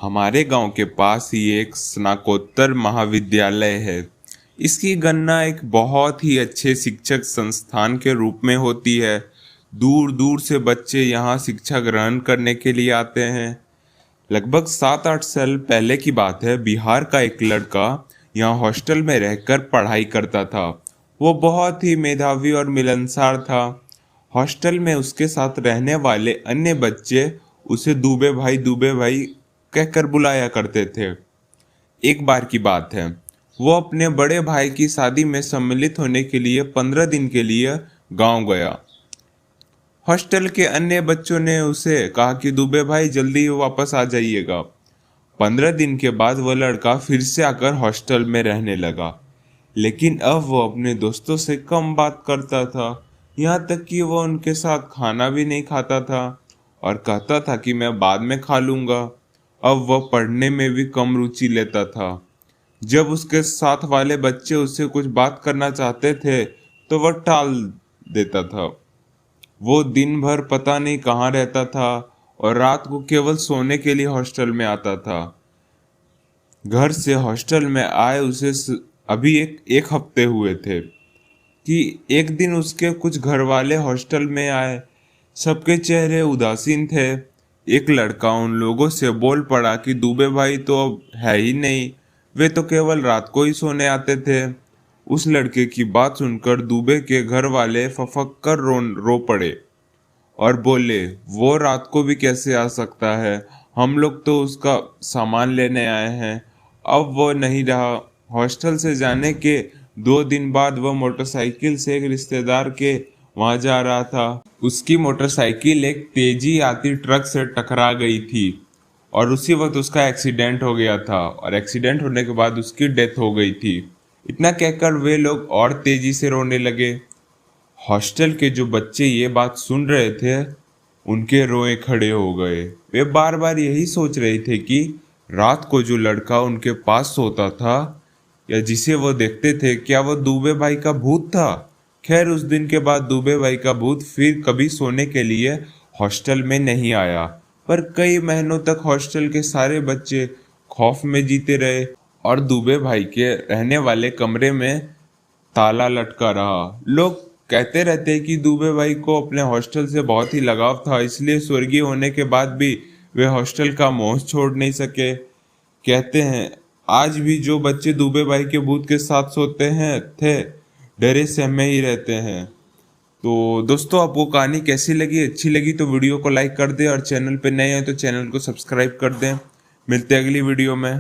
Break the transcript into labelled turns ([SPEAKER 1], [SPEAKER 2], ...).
[SPEAKER 1] हमारे गांव के पास ही एक स्नातकोत्तर महाविद्यालय है। इसकी गणना एक बहुत ही अच्छे शिक्षक संस्थान के रूप में होती है। दूर दूर से बच्चे यहाँ शिक्षा ग्रहण करने के लिए आते हैं। लगभग 7-8 साल पहले की बात है, बिहार का एक लड़का यहाँ हॉस्टल में रहकर पढ़ाई करता था। वो बहुत ही मेधावी और मिलनसार था। हॉस्टल में उसके साथ रहने वाले अन्य बच्चे उसे दूबे भाई कहकर बुलाया करते थे। एक बार की बात है, वो अपने बड़े भाई की शादी में सम्मिलित होने के लिए 15 दिन के लिए गांव गया। हॉस्टल के अन्य बच्चों ने उसे कहा कि दुबे भाई जल्दी वापस आ जाइएगा। 15 दिन के बाद वह लड़का फिर से आकर हॉस्टल में रहने लगा, लेकिन अब वो अपने दोस्तों से कम बात करता था। यहाँ तक कि वो उनके साथ खाना भी नहीं खाता था और कहता था कि मैं बाद में खा लूँगा। अब वह पढ़ने में भी कम रुचि लेता था। जब उसके साथ वाले बच्चे उससे कुछ बात करना चाहते थे तो वह टाल देता था। वो दिन भर पता नहीं कहाँ रहता था और रात को केवल सोने के लिए हॉस्टल में आता था। घर से हॉस्टल में आए उसे अभी एक हफ्ते हुए थे कि एक दिन उसके कुछ घर वाले हॉस्टल में आए। सबके चेहरे उदासीन थे। एक लड़का उन लोगों से बोल पड़ा कि दुबे भाई तो अब है ही नहीं, वे तो केवल रात को ही सोने आते थे। उस लड़के की बात सुनकर दुबे के घर वाले फफक कर रो पड़े और बोले, वो रात को भी कैसे आ सकता है, हम लोग तो उसका सामान लेने आए हैं। अब वो नहीं रहा। हॉस्टल से जाने के 2 दिन बाद वह मोटरसाइकिल से एक रिश्तेदार के वहां जा रहा था। उसकी मोटरसाइकिल एक तेजी आती ट्रक से टकरा गई थी और उसी वक्त उसका एक्सीडेंट हो गया था और एक्सीडेंट होने के बाद उसकी डेथ हो गई थी। इतना कहकर वे लोग और तेजी से रोने लगे। हॉस्टल के जो बच्चे ये बात सुन रहे थे उनके रोए खड़े हो गए। वे बार बार यही सोच रहे थे कि रात को जो लड़का उनके पास सोता था या जिसे वो देखते थे, क्या वो दुबे भाई का भूत था। खैर, उस दिन के बाद दुबे भाई का भूत फिर कभी सोने के लिए हॉस्टल में नहीं आया, पर कई महीनों तक हॉस्टल के सारे बच्चे खौफ में जीते रहे और दुबे भाई के रहने वाले कमरे में ताला लटका रहा। लोग कहते रहते कि दुबे भाई को अपने हॉस्टल से बहुत ही लगाव था, इसलिए स्वर्गीय होने के बाद भी वे हॉस्टल का मोह छोड़ नहीं सके। कहते हैं आज भी जो बच्चे दुबे भाई के भूत के साथ सोते हैं डरे सहमे ही रहते हैं। तो दोस्तों, आपको कहानी कैसी लगी? अच्छी लगी तो वीडियो को लाइक कर दें और चैनल पे नए हैं तो चैनल को सब्सक्राइब कर दें। मिलते हैं अगली वीडियो में।